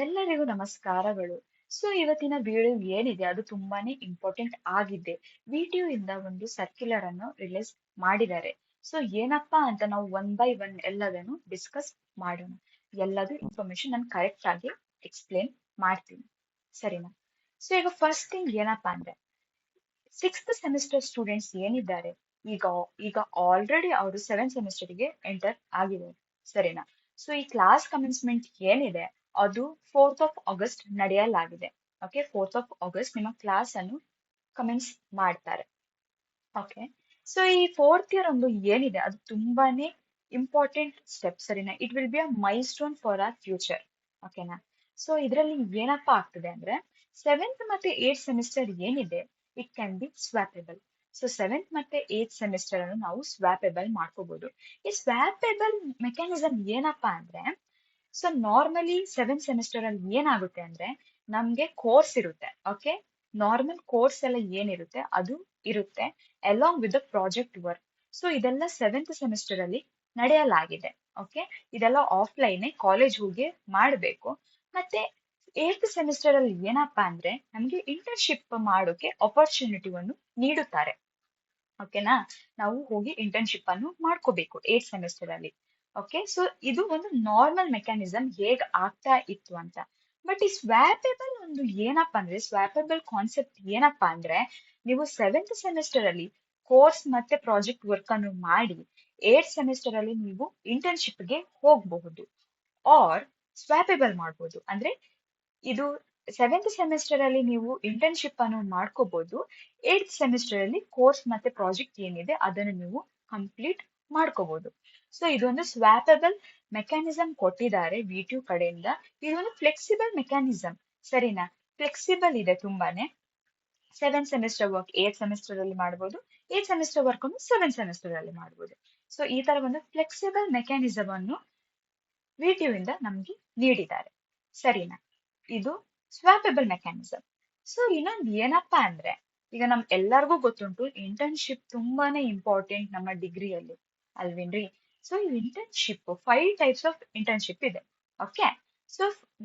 ಎಲ್ಲರಿಗೂ ನಮಸ್ಕಾರಗಳು. ಸೊ ಇವತ್ತಿನ ವಿಡಿಯೋ ಏನಿದೆ ಅದು ತುಂಬಾನೇ ಇಂಪಾರ್ಟೆಂಟ್ ಆಗಿದೆ. ವಿಟಿಯು ಇಂದ ಒಂದು ಸರ್ಕ್ಯುಲರ್ ಅನ್ನು ರಿಲೀಸ್ ಮಾಡಿದ್ದಾರೆ. ಸೊ ಏನಪ್ಪಾ ಅಂತ ನಾವು ಒನ್ ಬೈ ಒನ್ ಎಲ್ಲದನ್ನು ಡಿಸ್ಕಸ್ ಮಾಡೋಣ. ಎಲ್ಲದು ಇನ್ಫಾರ್ಮೇಶನ್ ನಾನು ಕರೆಕ್ಟ್ ಆಗಿ ಎಕ್ಸ್ಪ್ಲೇನ್ ಮಾಡ್ತೀನಿ, ಸರಿನಾ? ಸೊ ಈಗ ಫಸ್ಟ್ ಥಿಂಗ್ ಏನಪ್ಪಾ ಅಂದ್ರೆ, ಸಿಕ್ಸ್ತ್ ಸೆಮಿಸ್ಟರ್ ಸ್ಟೂಡೆಂಟ್ಸ್ ಏನಿದ್ದಾರೆ, ಈಗ ಈಗ ಆಲ್ರೆಡಿ ಅವರು ಸೆವೆಂತ್ ಸೆಮಿಸ್ಟರ್ಗೆ ಎಂಟರ್ ಆಗಿದ್ದಾರೆ, ಸರಿನಾ? ಸೊ ಈ ಕ್ಲಾಸ್ ಕಮೆನ್ಸ್ಮೆಂಟ್ ಏನಿದೆ ಅದು 4th ಆಫ್ ಆಗಸ್ಟ್ ನಡೆಯಲಾಗಿದೆ. ಓಕೆ, 4th ಆಫ್ ಆಗಸ್ಟ್ ನಿಮ್ಮ ಕ್ಲಾಸ್ ಅನ್ನು ಕಮೆನ್ಸ್ ಮಾಡ್ತಾರೆ. ಓಕೆ, ಸೊ ಈ ಫೋರ್ತ್ ಇಯರ್ ಒಂದು ಏನಿದೆ ಅದು ತುಂಬಾನೇ ಇಂಪಾರ್ಟೆಂಟ್ ಸ್ಟೆಪ್, ಸರಿನಾ? It will be a milestone for our future. ಓಕೆನಾ? ಸೊ ಇದರಲ್ಲಿ ಏನಪ್ಪಾ ಆಗ್ತದೆ ಅಂದ್ರೆ, ಸೆವೆಂತ್ ಮತ್ತೆ ಏಟ್ ಸೆಮಿಸ್ಟರ್ ಏನಿದೆ it can be swappable. So seventh ಮತ್ತೆ ಏಟ್ ಸೆಮಿಸ್ಟರ್ ಅನ್ನು ನಾವು ಸ್ವಾಪೆಬಲ್ ಮಾಡ್ಕೋಬಹುದು. ಈ ಸ್ವಾಪೆಬಲ್ ಮೆಕ್ಯಾನಿಸಮ್ ಏನಪ್ಪಾ ಅಂದ್ರೆ, ಸೊ ನಾರ್ಮಲಿ ಸೆವೆಂತ್ ಸೆಮಿಸ್ಟರ್ ಅಲ್ಲಿ ಏನಾಗುತ್ತೆ ಅಂದ್ರೆ, ನಮ್ಗೆ ಕೋರ್ಸ್ ಇರುತ್ತೆ. ಓಕೆ, ನಾರ್ಮಲ್ ಕೋರ್ಸ್ ಎಲ್ಲ ಏನಿರುತ್ತೆ ಅದು ಇರುತ್ತೆ, along with the project work. So ಇದೆಲ್ಲ ಸೆವೆಂತ್ ಸೆಮಿಸ್ಟರ್ ಅಲ್ಲಿ ನಡೆಯಲಾಗಿದೆ. ಓಕೆ, ಇದೆಲ್ಲ ಆಫ್ಲೈನ್ ಕಾಲೇಜ್ ಹೋಗಿ ಮಾಡಬೇಕು. ಮತ್ತೆ ಏಟ್ ಸೆಮಿಸ್ಟರ್ ಅಲ್ಲಿ ಏನಪ್ಪಾ ಅಂದ್ರೆ, ನಮ್ಗೆ ಇಂಟರ್ನ್ಶಿಪ್ ಮಾಡೋಕೆ ಅಪರ್ಚುನಿಟಿವನ್ನು ನೀಡುತ್ತಾರೆ. ಓಕೆನಾ? ನಾವು ಹೋಗಿ ಇಂಟರ್ನ್ಶಿಪ್ ಅನ್ನು ಮಾಡ್ಕೋಬೇಕು ಏಟ್ ಸೆಮಿಸ್ಟರ್ ಅಲ್ಲಿ. ಓಕೆ, ಸೊ ಇದು ಒಂದು ನಾರ್ಮಲ್ ಮೆಕ್ಯಾನಿಸಮ್ ಹೇಗ್ ಆಗ್ತಾ ಇತ್ತು ಅಂತ. ಬಟ್ ಈ ಸ್ವಾಪೆಬಲ್ ಒಂದು ಏನಪ್ಪಾ ಅಂದ್ರೆ, ಸ್ವಾಪೆಬಲ್ ಕಾನ್ಸೆಪ್ಟ್ ಏನಪ್ಪಾ ಅಂದ್ರೆ, ನೀವು ಸೆವೆಂತ್ ಸೆಮಿಸ್ಟರ್ ಅಲ್ಲಿ ಕೋರ್ಸ್ ಮತ್ತೆ ಪ್ರಾಜೆಕ್ಟ್ ವರ್ಕ್ ಅನ್ನು ಮಾಡಿ ಏಟ್ ಸೆಮಿಸ್ಟರ್ ಅಲ್ಲಿ ನೀವು ಇಂಟರ್ನ್ಶಿಪ್ ಗೆ ಹೋಗಬಹುದು, ಆರ್ ಸ್ವಾಪೆಬಲ್ ಮಾಡ್ಬೋದು. ಅಂದ್ರೆ ಇದು ಸೆವೆಂತ್ ಸೆಮಿಸ್ಟರ್ ಅಲ್ಲಿ ನೀವು ಇಂಟರ್ನ್ಶಿಪ್ ಅನ್ನು ಮಾಡ್ಕೋಬಹುದು, ಏಟ್ ಸೆಮಿಸ್ಟರ್ ಅಲ್ಲಿ ಕೋರ್ಸ್ ಮತ್ತೆ ಪ್ರಾಜೆಕ್ಟ್ ಏನಿದೆ ಅದನ್ನು ನೀವು ಕಂಪ್ಲೀಟ್ ಮಾಡ್ಕೋಬಹುದು. ಸೊ ಇದೊಂದು ಸ್ವಾಪಬಲ್ ಮೆಕ್ಯಾನಿಸಮ್ ಕೊಟ್ಟಿದ್ದಾರೆ ವಿಟಿಯು ಕಡೆಯಿಂದ. ಇದೊಂದು ಫ್ಲೆಕ್ಸಿಬಲ್ ಮೆಕ್ಯಾನಿಸಮ್, ಸರಿನಾ? ಫ್ಲೆಕ್ಸಿಬಲ್ ಇದೆ ತುಂಬಾನೇ. Seventh semester work eight semester ಅಲ್ಲಿ ಮಾಡಬಹುದು, ಏಟ್ ಸೆಮಿಸ್ಟರ್ ವರ್ಕ್ ಅನ್ನು ಸೆವೆಂತ್ ಸೆಮಿಸ್ಟರ್ ಅಲ್ಲಿ ಮಾಡಬಹುದು. ಸೊ ಈ ತರ ಒಂದು ಫ್ಲೆಕ್ಸಿಬಲ್ ಮೆಕ್ಯಾನಿಸಮ್ ಅನ್ನು ವಿಟಿಯು ಇಂದ ನಮ್ಗೆ ನೀಡಿದ್ದಾರೆ, ಸರಿನಾ? ಇದು ಸ್ವಾಪೆಬಲ್ ಮೆಕ್ಯಾನಿಸಮ್. ಸೊ ಇನ್ನೊಂದು ಏನಪ್ಪಾ ಅಂದ್ರೆ, ಈಗ ನಮ್ ಎಲ್ಲರಿಗೂ ಗೊತ್ತುಂಟು ಇಂಟರ್ನ್ಶಿಪ್ ತುಂಬಾನೇ ಇಂಪಾರ್ಟೆಂಟ್ ನಮ್ಮ ಡಿಗ್ರಿಯಲ್ಲಿ, ಅಲ್ವೇನ್ರಿ? ಸೊ ಈ ಇಂಟರ್ನ್ಶಿಪ್ 5 ಟೈಪ್ಸ್ ಆಫ್ ಇಂಟರ್ನ್ಶಿಪ್ ಇದೆ. Okay, so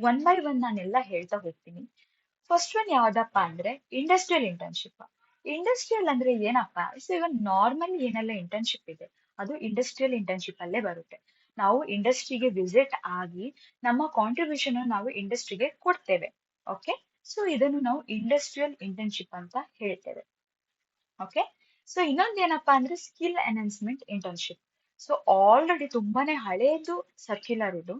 one by one ನಾನೆಲ್ಲ ಹೇಳ್ತಾ ಹೋಗ್ತೀನಿ. ಫಸ್ಟ್ ಒನ್ ಯಾವ್ದಪ್ಪ ಅಂದ್ರೆ ಇಂಡಸ್ಟ್ರಿಯಲ್ ಇಂಟರ್ನ್ಶಿಪ್. ಇಂಡಸ್ಟ್ರಿಯಲ್ ಅಂದ್ರೆ ಏನಪ್ಪಾ? ಸೊ ಇವಾಗ ನಾರ್ಮಲ್ ಏನೆಲ್ಲ ಇಂಟರ್ನ್ಶಿಪ್ ಇದೆ ಅದು ಇಂಡಸ್ಟ್ರಿಯಲ್ ಇಂಟರ್ನ್ಶಿಪ್ ಅಲ್ಲೇ ಬರುತ್ತೆ. ನಾವು ಇಂಡಸ್ಟ್ರಿಗೆ ವಿಸಿಟ್ ಆಗಿ ನಮ್ಮ ಕಾಂಟ್ರಿಬ್ಯೂಷನ್ ನಾವು ಇಂಡಸ್ಟ್ರಿಗೆ ಕೊಡ್ತೇವೆ. ಓಕೆ, ಸೊ ಇದನ್ನು ನಾವು ಇಂಡಸ್ಟ್ರಿಯಲ್ ಇಂಟರ್ನ್ಶಿಪ್ ಅಂತ ಹೇಳ್ತೇವೆ. ಓಕೆ, ಸೊ ಇನ್ನೊಂದು ಏನಪ್ಪಾ ಅಂದ್ರೆ skill enhancement internship. So already ತುಂಬಾನೇ ಹಳೇದು ಸರ್ಕ್ಯುಲರ್ ಇದು.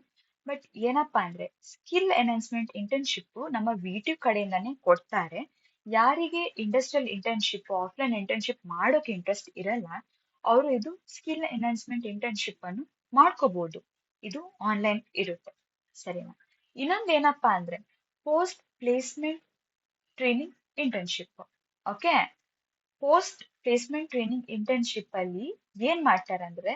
ಬಟ್ ಏನಪ್ಪಾ ಅಂದ್ರೆ, ಸ್ಕಿಲ್ ಎನ್ಹಾನ್ಸ್ಮೆಂಟ್ ಇಂಟರ್ನ್ಶಿಪ್ ನಮ್ಮ ವಿಟಿ ಕಡೆಯಿಂದಾನೇ ಕೊಡ್ತಾರೆ. ಯಾರಿಗೆ ಇಂಡಸ್ಟ್ರಿಯಲ್ ಇಂಟರ್ನ್ಶಿಪ್ ಆಫ್ಲೈನ್ ಇಂಟರ್ನ್ಶಿಪ್ ಮಾಡೋಕೆ ಇಂಟ್ರೆಸ್ಟ್ ಇರಲ್ಲ, ಅವರು ಇದು ಸ್ಕಿಲ್ ಎನ್ಹಾನ್ಸ್ಮೆಂಟ್ ಇಂಟರ್ನ್ಶಿಪ್ ಅನ್ನು ಮಾಡ್ಕೋಬಹುದು. ಇದು ಆನ್ಲೈನ್ ಇರುತ್ತೆ, ಸರಿನಾ? ಇನ್ನೊಂದು ಏನಪ್ಪಾ ಅಂದ್ರೆ post placement training internship. Okay, post placement training internship ಅಲ್ಲಿ ಏನ್ ಮಾಡ್ತಾರೆ ಅಂದ್ರೆ,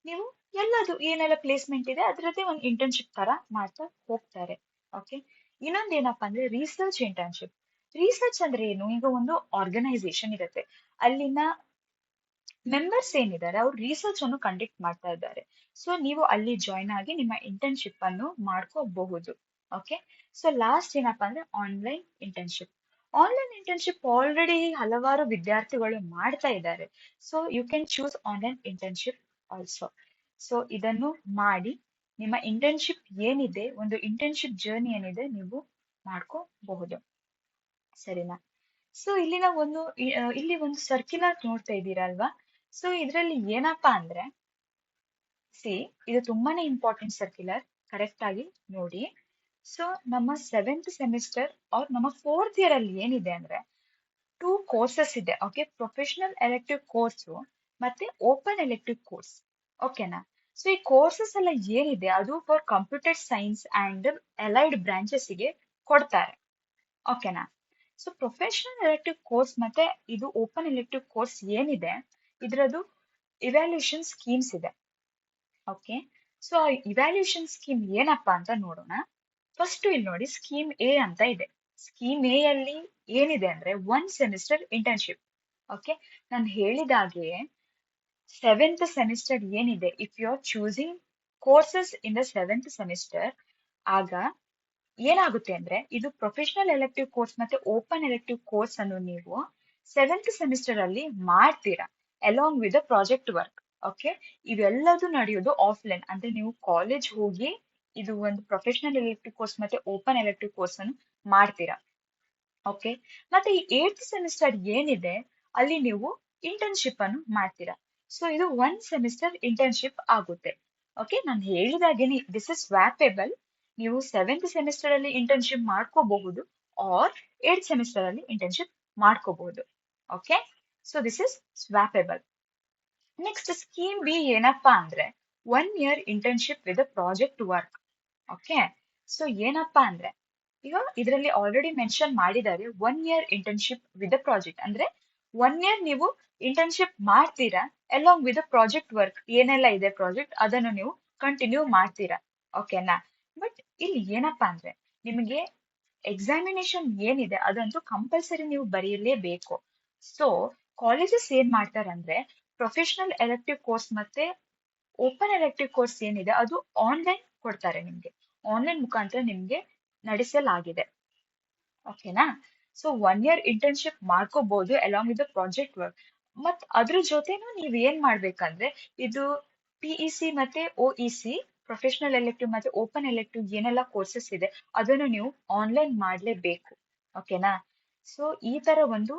ನೀವು ಎಲ್ಲದು ಏನೆಲ್ಲ ಪ್ಲೇಸ್ಮೆಂಟ್ ಇದೆ ಅದರದ್ದೇ ಒಂದು ಇಂಟರ್ನ್ಶಿಪ್ ತರ ಮಾಡ್ತಾ ಹೋಗ್ತಾರೆ. ಓಕೆ, ಇನ್ನೊಂದು ಏನಪ್ಪಾ ಅಂದ್ರೆ ರಿಸರ್ಚ್ ಇಂಟರ್ನ್ಶಿಪ್. ರಿಸರ್ಚ್ ಅಂದ್ರೆ ಏನು? ಈಗ ಒಂದು ಆರ್ಗನೈಸೇಷನ್ ಇರುತ್ತೆ, ಅಲ್ಲಿನ ಮೆಂಬರ್ಸ್ ಏನಿದ್ದಾರೆ ಅವ್ರು ರಿಸರ್ಚ್ ಅನ್ನು ಕಂಡಕ್ಟ್ ಮಾಡ್ತಾ ಇದ್ದಾರೆ. ಸೊ ನೀವು ಅಲ್ಲಿ ಜಾಯ್ನ್ ಆಗಿ ನಿಮ್ಮ ಇಂಟರ್ನ್ಶಿಪ್ ಅನ್ನು ಮಾಡ್ಕೋಬಹುದು. ಓಕೆ, ಸೊ ಲಾಸ್ಟ್ ಏನಪ್ಪಾ ಅಂದ್ರೆ online internship. Online internship already ಹಲವಾರು ವಿದ್ಯಾರ್ಥಿಗಳು ಮಾಡ್ತಾ ಇದ್ದಾರೆ. So you can choose online internship also. So ಇದನ್ನು ಮಾಡಿ ನಿಮ್ಮ ಇಂಟರ್ನ್ಶಿಪ್ ಏನಿದೆ, ಒಂದು ಇಂಟರ್ನ್ಶಿಪ್ ಜರ್ನಿ ಏನಿದೆ ನೀವು ಮಾಡ್ಕೋಬಹುದು, ಸರಿನಾ? ಸೊ ಇಲ್ಲಿನ ಒಂದು ಇಲ್ಲಿ ಒಂದು ಸರ್ಕ್ಯುಲರ್ ನೋಡ್ತಾ ಇದ್ದೀರಾ ಅಲ್ವಾ? ಸೊ ಇದರಲ್ಲಿ ಏನಪ್ಪಾ ಅಂದ್ರೆ, ಸಿ ಇದು ತುಂಬಾನೇ ಇಂಪಾರ್ಟೆಂಟ್ ಸರ್ಕ್ಯುಲರ್, ಕರೆಕ್ಟ್ ಆಗಿ ನೋಡಿ. ಸೊ ನಮ್ಮ ಸೆವೆಂತ್ ಸೆಮಿಸ್ಟರ್ ಅವ್ರ ನಮ್ಮ ಫೋರ್ತ್ ಇಯರ್ ಅಲ್ಲಿ ಏನಿದೆ ಅಂದ್ರೆ, 2 ಕೋರ್ಸಸ್ ಇದೆ. ಓಕೆ, ಪ್ರೊಫೆಷನಲ್ ಎಲೆಕ್ಟಿವ್ ಕೋರ್ಸ್ ಮತ್ತೆ ಓಪನ್ ಎಲೆಕ್ಟಿವ್ ಕೋರ್ಸ್. ಓಕೆನಾ? ಸೊ ಈ ಕೋರ್ಸಸ್ ಎಲ್ಲ ಏನಿದೆ ಅದು for computer science and allied branches ಗೆ ಕೊಡ್ತಾರೆ. ಓಕೆನಾ? ಸೊ ಪ್ರೊಫೆಷನಲ್ ಎಲೆಕ್ಟಿವ್ ಕೋರ್ಸ್ ಮತ್ತೆ ಇದು ಓಪನ್ ಎಲೆಕ್ಟಿವ್ ಕೋರ್ಸ್ ಏನಿದೆ ಇದರದ್ದು ಇವ್ಯಾಲ್ಯೂಯೇಷನ್ ಸ್ಕೀಮ್ಸ್ ಇದೆ. ಓಕೆ, ಸೊ ಇವ್ಯಾಲ್ಯೂಯೇಷನ್ ಸ್ಕೀಮ್ ಏನಪ್ಪಾ ಅಂತ ನೋಡೋಣ. ಫಸ್ಟ್ ಇಲ್ಲಿ ನೋಡಿ, ಸ್ಕೀಮ್ ಎ ಅಂತ ಇದೆ. ಸ್ಕೀಮ್ ಎ ಅಲ್ಲಿ ಏನಿದೆ ಅಂದ್ರೆ ಒನ್ ಸೆಮಿಸ್ಟರ್ ಇಂಟರ್ನ್ಶಿಪ್. ಓಕೆ, ನಾನು ಹೇಳಿದಾಗೆ ಸೆವೆಂತ್ ಸೆಮಿಸ್ಟರ್ ಏನಿದೆ, if you are choosing courses in the seventh semester, ಆಗ ಏನಾಗುತ್ತೆ ಅಂದ್ರೆ ಇದು ಪ್ರೊಫೆಷನಲ್ ಎಲೆಕ್ಟಿವ್ ಕೋರ್ಸ್ ಮತ್ತೆ ಓಪನ್ ಎಲೆಕ್ಟಿವ್ ಕೋರ್ಸ್ ಅನ್ನು ನೀವು 7th ಸೆಮಿಸ್ಟರ್ ಅಲ್ಲಿ ಮಾಡ್ತೀರಾ along with project work. Okay, ಇವೆಲ್ಲದೂ ನಡೆಯೋದು ಆಫ್ಲೈನ್ ಅಂದ್ರೆ ನೀವು ಕಾಲೇಜ್ ಹೋಗಿ ಇದು ಒಂದು ಪ್ರೊಫೆಷನಲ್ ಎಲೆಕ್ಟಿವ್ ಕೋರ್ಸ್ ಮತ್ತೆ ಓಪನ್ ಎಲೆಕ್ಟಿವ್ ಕೋರ್ಸ್ ಅನ್ನು ಮಾಡ್ತೀರಾ. ಓಕೆ, ಮತ್ತೆ ಈ 8th ಸೆಮಿಸ್ಟರ್ ಏನಿದೆ ಅಲ್ಲಿ ನೀವು ಇಂಟರ್ನ್ಶಿಪ್ ಅನ್ನು ಮಾಡ್ತೀರಾ. ಸೊ ಇದು 1 ಸೆಮಿಸ್ಟರ್ ಇಂಟರ್ನ್ಶಿಪ್ ಆಗುತ್ತೆ. ಓಕೆ, ನಾನು ಹೇಳಿದಾಗೇನೆ ದಿಸ್ ಇಸ್ ಸ್ವಾಪೇಬಲ್. ನೀವು 7th ಸೆಮಿಸ್ಟರ್ ಅಲ್ಲಿ ಇಂಟರ್ನ್ಶಿಪ್ ಮಾಡ್ಕೋಬಹುದು ಆರ್ 8th ಸೆಮಿಸ್ಟರ್ ಅಲ್ಲಿ ಇಂಟರ್ನ್ಶಿಪ್ ಮಾಡ್ಕೋಬಹುದು. Okay, so this is swappable. Next scheme B ಏನಪ್ಪಾ ಅಂದ್ರೆ 1 year internship with project work. Okay, so ಏನಪ್ಪಾ ಅಂದ್ರೆ ಈಗ ಇದರಲ್ಲಿ ಆಲ್ರೆಡಿ ಮೆನ್ಷನ್ ಮಾಡಿದ್ದಾರೆ 1 ಇಯರ್ ಇಂಟರ್ನ್ಶಿಪ್ ವಿತ್ ಪ್ರಾಜೆಕ್ಟ್ ಅಂದ್ರೆ 1 ಇಯರ್ ನೀವು ಇಂಟರ್ನ್ಶಿಪ್ ಮಾಡ್ತೀರಾ ಅಲಾಂಗ್ ವಿತ್ ಪ್ರಾಜೆಕ್ಟ್ ವರ್ಕ್. ಏನೆಲ್ಲ ಇದೆ ಪ್ರಾಜೆಕ್ಟ್ ಅದನ್ನು ನೀವು ಕಂಟಿನ್ಯೂ ಮಾಡ್ತೀರಾ. ಓಕೆನಾ, ಬಟ್ ಇಲ್ಲಿ ಏನಪ್ಪಾ ಅಂದ್ರೆ ನಿಮಗೆ ಎಕ್ಸಾಮಿನೇಷನ್ ಏನಿದೆ ಅದಂತೂ ಕಂಪಲ್ಸರಿ ನೀವು ಬರೆಯಲೇಬೇಕು. ಸೊ ಕಾಲೇಜಸ್ ಏನ್ ಮಾಡ್ತಾರಂದ್ರೆ ಪ್ರೊಫೆಷನಲ್ ಎಲೆಕ್ಟಿವ್ ಕೋರ್ಸ್ ಮತ್ತೆ ಓಪನ್ ಎಲೆಕ್ಟಿವ್ ಕೋರ್ಸ್ ಏನಿದೆ ಅದು ಆನ್ಲೈನ್ ಕೊಡ್ತಾರೆ ನಿಮ್ಗೆ. ಆನ್ಲೈನ್ ಮುಖಾಂತರ ನಿಮ್ಗೆ ನಡೆಸಲಾಗಿದೆ. ಓಕೆನಾ, ಸೊ 1 ಇಯರ್ ಇಂಟರ್ನ್ಶಿಪ್ ಮಾಡ್ಕೋಬಹುದು ಅಲಾಂಗ್ ವಿತ್ ಪ್ರಾಜೆಕ್ಟ್ ವರ್ಕ್. ಮತ್ ಅದ್ರ ಜೊತೆನೂ ನೀವ್ ಏನ್ ಮಾಡ್ಬೇಕಂದ್ರೆ ಇದು PEC ಮತ್ತೆ OEC ಪ್ರೊಫೆಷನಲ್ ಎಲೆಕ್ಟಿವ್ ಮತ್ತೆ ಓಪನ್ ಎಲೆಕ್ಟಿವ್ ಏನೆಲ್ಲ ಕೋರ್ಸಸ್ ಇದೆ ಅದನ್ನು ನೀವು ಆನ್ಲೈನ್ ಮಾಡ್ಲೇಬೇಕು. ಓಕೆನಾ, ಸೊ ಈ ತರ ಒಂದು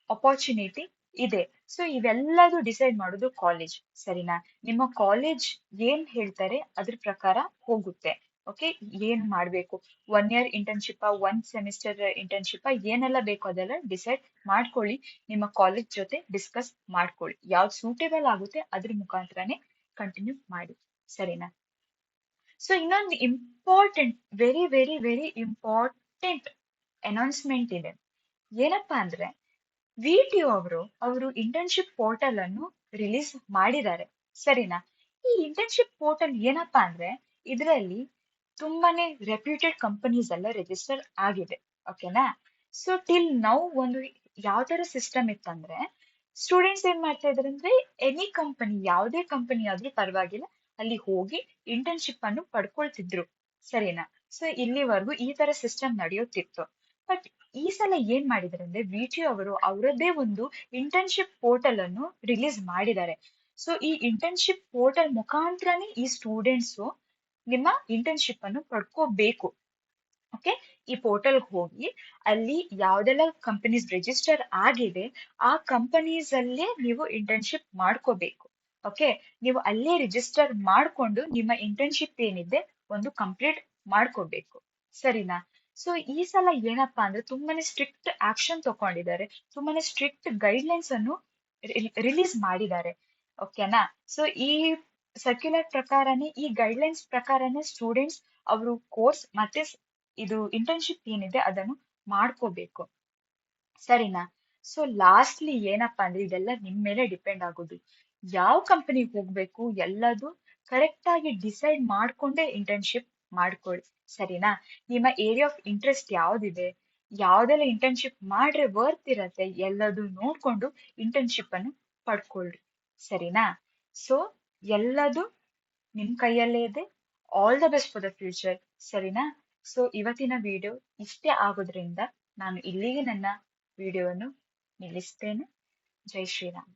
ಅಪಾರ್ಚುನಿಟಿ ಇದೆ. ಸೊ ಇವೆಲ್ಲದೂ ಡಿಸೈಡ್ ಮಾಡೋದು ಕಾಲೇಜ್. ಸರಿನಾ, ನಿಮ್ಮ ಕಾಲೇಜ್ ಏನ್ ಹೇಳ್ತಾರೆ ಅದ್ರ ಪ್ರಕಾರ ಹೋಗುತ್ತೆ. ಓಕೆ, ಏನ್ ಮಾಡ್ಬೇಕು 1 ಇಯರ್ ಇಂಟರ್ನ್ಶಿಪ್ 1 ಸೆಮಿಸ್ಟರ್ ಇಂಟರ್ನ್ಶಿಪ್ ಏನೆಲ್ಲ ಬೇಕು ಅದೆಲ್ಲ ಡಿಸೈಡ್ ಮಾಡ್ಕೊಳ್ಳಿ. ನಿಮ್ಮ ಕಾಲೇಜ್ ಜೊತೆ ಡಿಸ್ಕಸ್ ಮಾಡ್ಕೊಳ್ಳಿ ಯಾವ್ದು ಸೂಟೇಬಲ್ ಆಗುತ್ತೆ ಅದ್ರ ಮುಖಾಂತರನೇ ಕಂಟಿನ್ಯೂ ಮಾಡಿ. ಸರಿನಾ, ಸೊ ಇನ್ನೊಂದು important very very very important announcement ಇದೆ. ಏನಪ್ಪಾ ಅಂದ್ರೆ VTO ಅವರು ಇಂಟರ್ನ್ಶಿಪ್ ಪೋರ್ಟಲ್ ಅನ್ನು ರಿಲೀಸ್ ಮಾಡಿದ್ದಾರೆ. ಸರಿನಾ, ಈ ಇಂಟರ್ನ್ಶಿಪ್ ಪೋರ್ಟಲ್ ಏನಪ್ಪಾ ಅಂದ್ರೆ ಇದರಲ್ಲಿ ತುಂಬಾನೇ ರೆಪ್ಯೂಟೆಡ್ ಕಂಪನೀಸ್ ಎಲ್ಲ ರಿಜಿಸ್ಟರ್ ಆಗಿದೆ. ಓಕೆನಾ, ಸೊ ಟಿಲ್ ನೌ ಒಂದು ಯಾವ ತರ ಸಿಸ್ಟಮ್ ಇತ್ತಂದ್ರೆ ಸ್ಟೂಡೆಂಟ್ಸ್ ಏನ್ ಮಾಡ್ತಾ ಇದಾರೆ ಅಂದ್ರೆ ಎನಿ ಕಂಪನಿ ಯಾವುದೇ ಕಂಪನಿ ಆದ್ರೂ ಪರವಾಗಿಲ್ಲ ಅಲ್ಲಿ ಹೋಗಿ ಇಂಟರ್ನ್ಶಿಪ್ ಅನ್ನು ಪಡ್ಕೊಳ್ತಿದ್ರು. ಸರಿನಾ, ಸೊ ಇಲ್ಲಿವರೆಗೂ ಈ ತರ ಸಿಸ್ಟಮ್ ನಡೆಯುತ್ತಿತ್ತು. ಬಟ್ ಈ ಸಲ ಏನ್ ಮಾಡಿದಾರೆ ಅಂದ್ರೆ VTO ಅವರು ಅವರದ್ದೇ ಒಂದು ಇಂಟರ್ನ್ಶಿಪ್ ಪೋರ್ಟಲ್ ಅನ್ನು ರಿಲೀಸ್ ಮಾಡಿದ್ದಾರೆ. ಸೊ ಈ ಇಂಟರ್ನ್ಶಿಪ್ ಪೋರ್ಟಲ್ ಮುಖಾಂತರನೇ ಈ ಸ್ಟೂಡೆಂಟ್ಸ್ ನಿಮ್ಮ ಇಂಟರ್ನ್ಶಿಪ್ ಅನ್ನು ಪಡ್ಕೋಬೇಕು. ಓಕೆ, ಈ ಪೋರ್ಟಲ್ ಹೋಗಿ ಅಲ್ಲಿ ಯಾವ್ದೆಲ್ಲ ಕಂಪನೀಸ್ ರಿಜಿಸ್ಟರ್ ಆಗಿದೆ ಆ ಕಂಪನೀಸ್ ಅಲ್ಲೇ ನೀವು ಇಂಟರ್ನ್ಶಿಪ್ ಮಾಡ್ಕೋಬೇಕು. ಓಕೆ, ನೀವು ಅಲ್ಲೇ ರಿಜಿಸ್ಟರ್ ಮಾಡ್ಕೊಂಡು ನಿಮ್ಮ ಇಂಟರ್ನ್ಶಿಪ್ ಏನಿದೆ ಒಂದು ಕಂಪ್ಲೀಟ್ ಮಾಡ್ಕೋಬೇಕು. ಸರಿನಾ, ಸೊ ಈ ಸಲ ಏನಪ್ಪಾ ಅಂದ್ರೆ ತುಂಬಾನೇ ಸ್ಟ್ರಿಕ್ಟ್ ಆಕ್ಷನ್ ತಗೊಂಡಿದ್ದಾರೆ, ತುಂಬಾನೇ ಸ್ಟ್ರಿಕ್ಟ್ ಗೈಡ್ಲೈನ್ಸ್ ಅನ್ನು ರಿಲೀಸ್ ಮಾಡಿದ್ದಾರೆ. ಓಕೆನಾ, ಸೊ ಈ ಸರ್ಕ್ಯುಲರ್ ಪ್ರಕಾರನೇ ಈ ಗೈಡ್ಲೈನ್ಸ್ ಪ್ರಕಾರನೇ ಸ್ಟೂಡೆಂಟ್ಸ್ ಅವರು ಕೋರ್ಸ್ ಮತ್ತೆ ಇದು ಇಂಟರ್ನ್ಶಿಪ್ ಏನಿದೆ ಅದನ್ನು ಮಾಡ್ಕೋಬೇಕು. ಸರಿನಾ, ಸೊ ಲಾಸ್ಟ್ಲಿ ಏನಪ್ಪಾ ಅಂದ್ರೆ ಇದೆಲ್ಲ ನಿಮ್ ಮೇಲೆ ಡಿಪೆಂಡ್ ಆಗೋದು ಯಾವ ಕಂಪನಿಗೆ ಹೋಗ್ಬೇಕು ಎಲ್ಲದು ಕರೆಕ್ಟ್ ಆಗಿ ಡಿಸೈಡ್ ಮಾಡ್ಕೊಂಡೇ ಇಂಟರ್ನ್ಶಿಪ್ ಮಾಡ್ಕೊಳ್ಳಿ. ಸರಿನಾ, ನಿಮ್ಮ ಏರಿಯಾ ಆಫ್ ಇಂಟ್ರೆಸ್ಟ್ ಯಾವ್ದಿದೆ ಯಾವ್ದೆಲ್ಲ ಇಂಟರ್ನ್ಶಿಪ್ ಮಾಡ್ರೆ ವರ್ತ್ ಇರತ್ತೆ ಎಲ್ಲದು ನೋಡ್ಕೊಂಡು ಇಂಟರ್ನ್ಶಿಪ್ ಅನ್ನು ಪಡ್ಕೊಳ್ರಿ. ಸರಿನಾ, ಸೊ ಎಲ್ಲದು ನಿಮ್ ಕೈಯಲ್ಲೇ ಇದೆ. All the best for the future. ಸರಿನಾ, ಸೊ ಇವತ್ತಿನ ವಿಡಿಯೋ ಇಷ್ಟೇ ಆಗೋದ್ರಿಂದ ನಾನು ಇಲ್ಲಿಗೆ ನನ್ನ ವಿಡಿಯೋವನ್ನು ನಿಲ್ಲಿಸ್ತೇನೆ. ಜೈ ಶ್ರೀರಾಮ್.